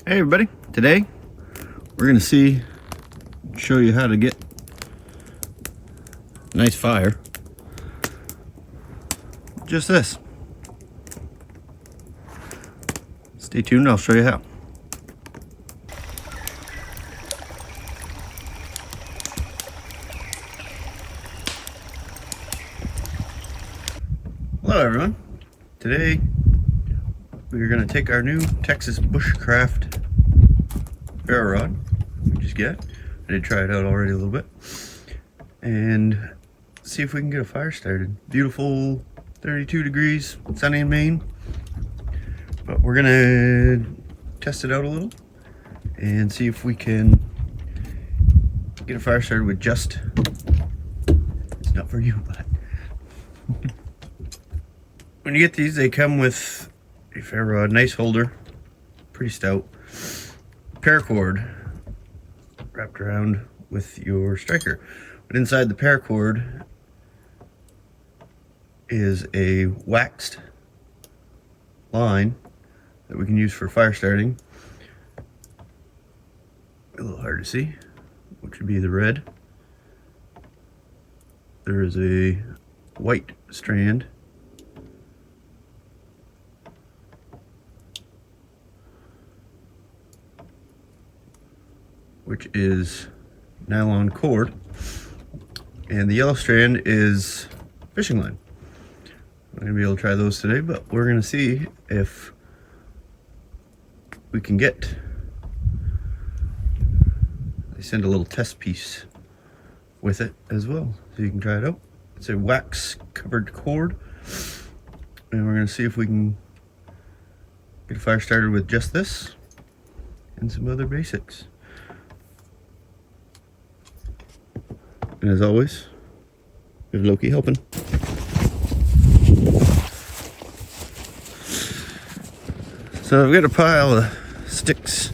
Hey everybody, today we're going to show you how to get a nice fire. Just this. Stay tuned, I'll show you how. Hello everyone, today we're going to take our new Texas Bushcraft Fire rod we just got. I did try it out already a little bit and see if we can get a fire started. Beautiful 32 degrees, sunny in Maine, but we're gonna test it out a little and see if we can get a fire started with just, it's not for you, but when you get these, they come with a fire rod, nice holder, pretty stout, paracord wrapped around with your striker. But inside the paracord is a waxed line that we can use for fire starting. A little hard to see, which would be the red. There is a white strand, which is nylon cord, and the yellow strand is fishing line. I'm gonna be able to try those today, but we're gonna see if we can get, they send a little test piece with it as well, so you can try it out. It's a wax covered cord, and we're gonna see if we can get a fire started with just this and some other basics. And as always, we have Loki helping. So I've got a pile of sticks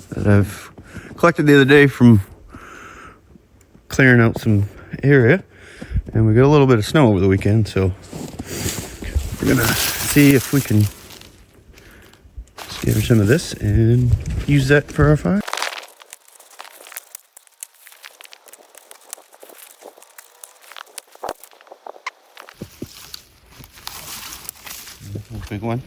that I've collected the other day from clearing out some area, and we got a little bit of snow over the weekend, so we're gonna see if we can scatter some of this and use that for our fire. Big one.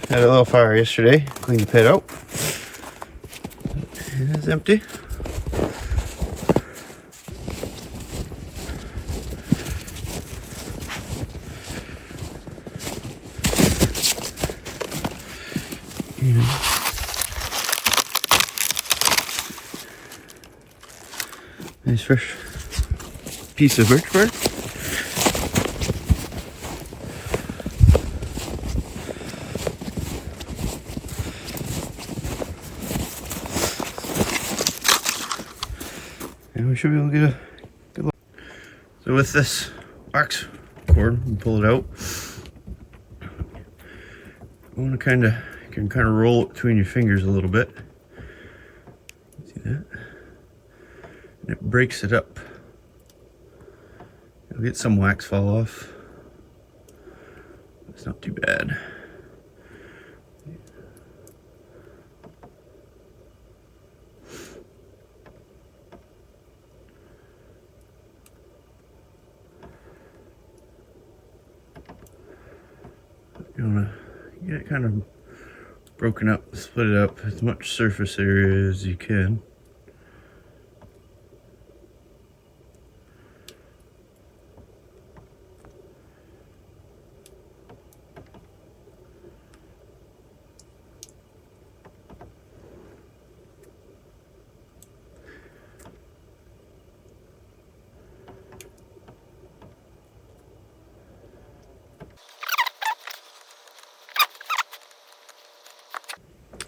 Had a little fire yesterday, cleaned the pit out. And it's empty. Nice fresh piece of birch bark. And we should be able to get a good look. So with this wax cord, we pull it out. I want to you can kind of roll it between your fingers a little bit. See that? And it breaks it up. You'll get some wax fall off. It's not too bad. You want to get it kind of broken up, split it up as much surface area as you can.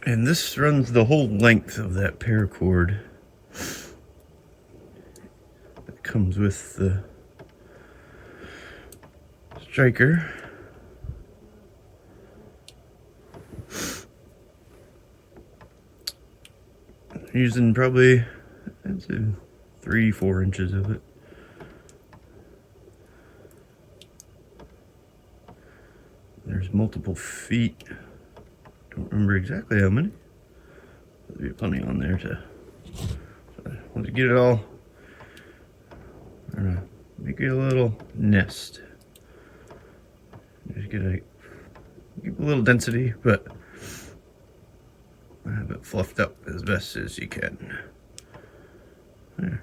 And this runs the whole length of that paracord. comes with the striker. Using probably, I'd say 3-4 inches of it. There's multiple feet. Don't remember exactly how many. There'll be plenty on there to. Once you get it all, I'm gonna make it a little nest. Just gonna keep a little density, but have it fluffed up as best as you can. There.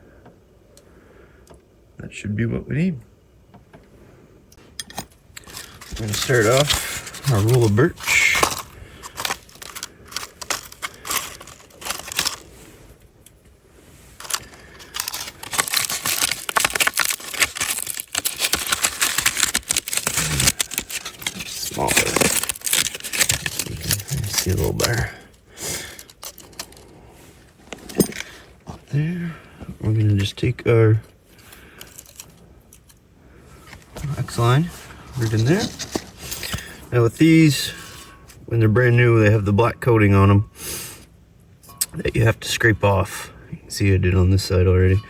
That should be what we need. We're going to start off our roll of birch. Smaller. So you can see a little better. There. We're going to just take our X line, put it in there. Now with these, when they're brand new, they have the black coating on them that you have to scrape off. You can see I did on this side already,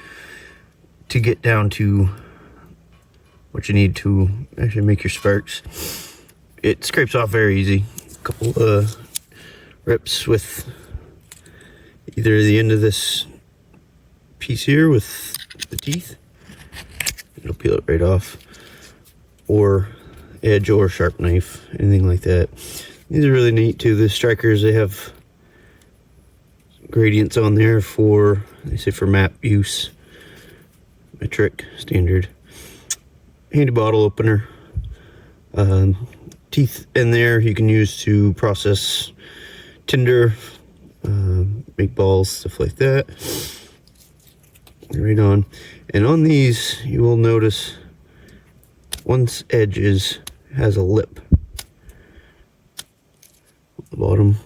to get down to what you need to actually make your sparks. It scrapes off very easy. A couple rips with either the end of this piece here with the teeth, it'll peel it right off, or edge or sharp knife, anything like that. These are really neat too. The strikers, they have gradients on there for, they say, for map use, metric, standard. Handy bottle opener. Teeth in there you can use to process tinder, make balls, stuff like that. Right on. And on these, you will notice one edge has a lip on the bottom,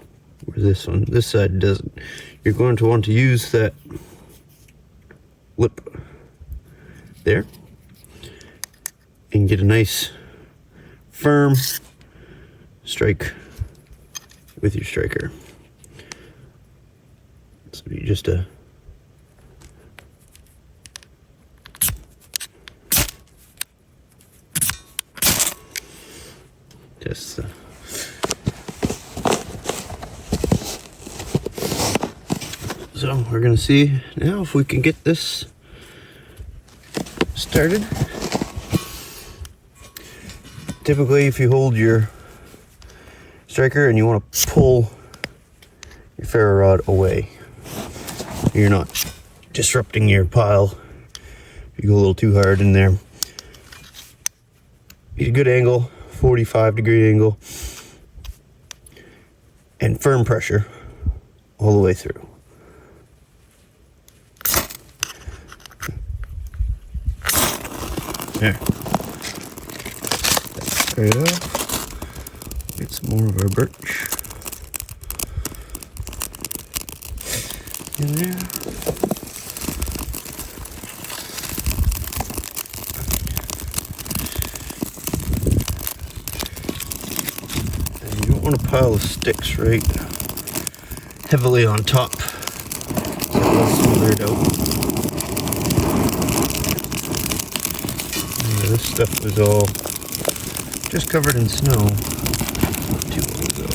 where this side doesn't. You're going to want to use that lip there and get a nice firm strike with your striker. This will be just a so we're gonna see now if we can get this started. Typically, if you hold your striker and you want to pull your ferro rod away, you're not disrupting your pile. If you go a little too hard in there, get a good angle, 45-degree angle, and firm pressure all the way through. There. Right off. Get some more of our birch in there. And you don't want a pile of sticks right heavily on top. So it'll smother it out. This stuff was all just covered in snow not too long ago.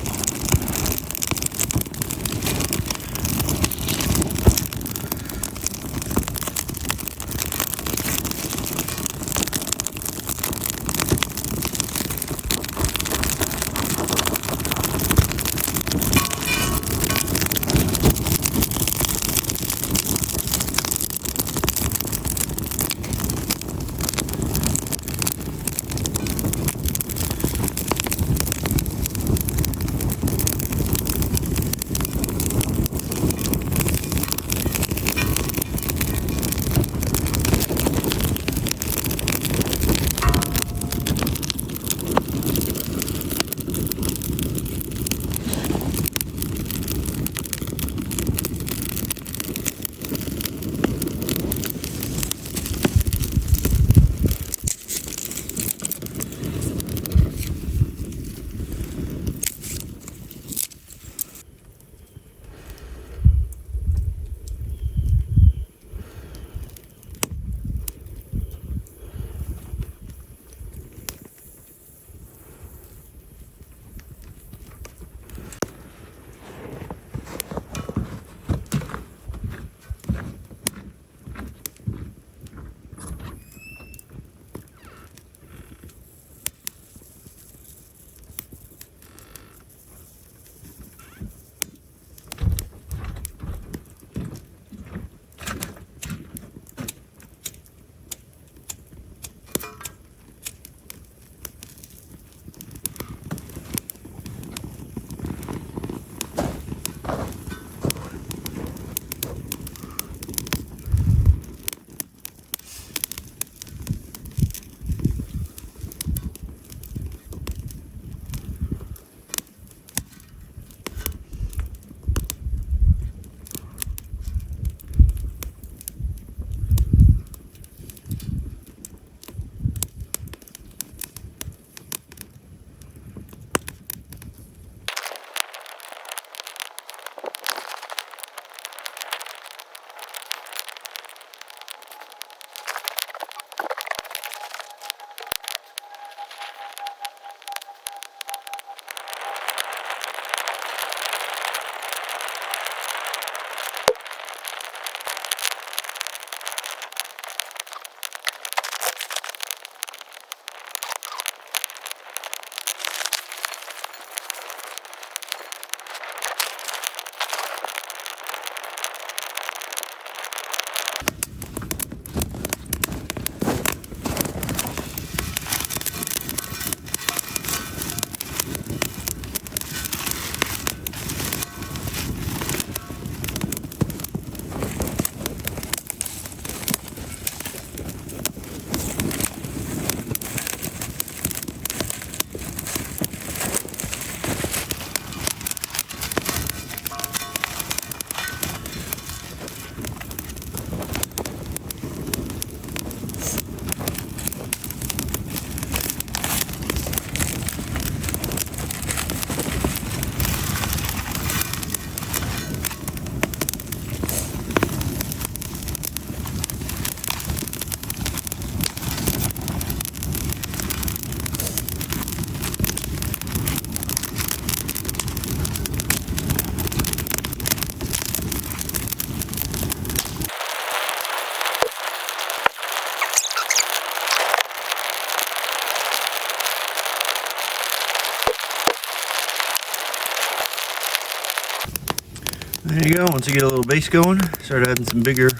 There you go. Once you get a little base going, start adding some bigger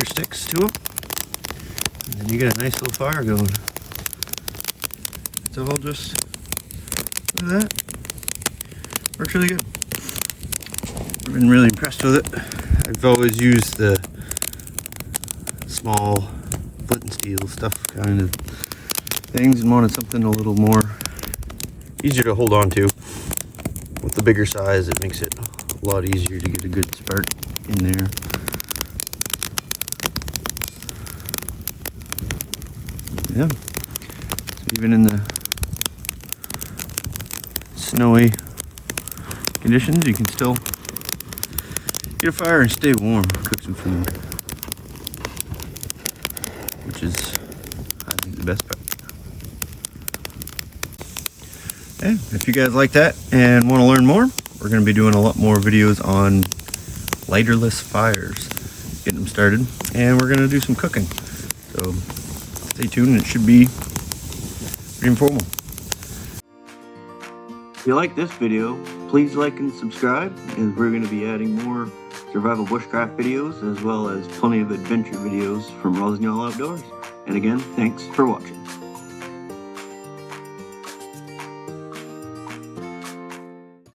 sticks to them, and then you get a nice little fire going. It's all just, look at that. Works really good. I've been really impressed with it. I've always used the small flint and steel stuff kind of things and wanted something a little more easier to hold on to. With the bigger size, it makes it a lot easier to get a good spark in there. Yeah, so even in the snowy conditions, you can still get a fire and stay warm, cook some food, which is, I think, the best part. Yeah, if you guys like that and want to learn more, we're going to be doing a lot more videos on lighterless fires, getting them started, and we're going to do some cooking. So stay tuned, it should be pretty informal. If you like this video, please like and subscribe, as we're going to be adding more survival bushcraft videos, as well as plenty of adventure videos from Rossignol Outdoors. And again, thanks for watching.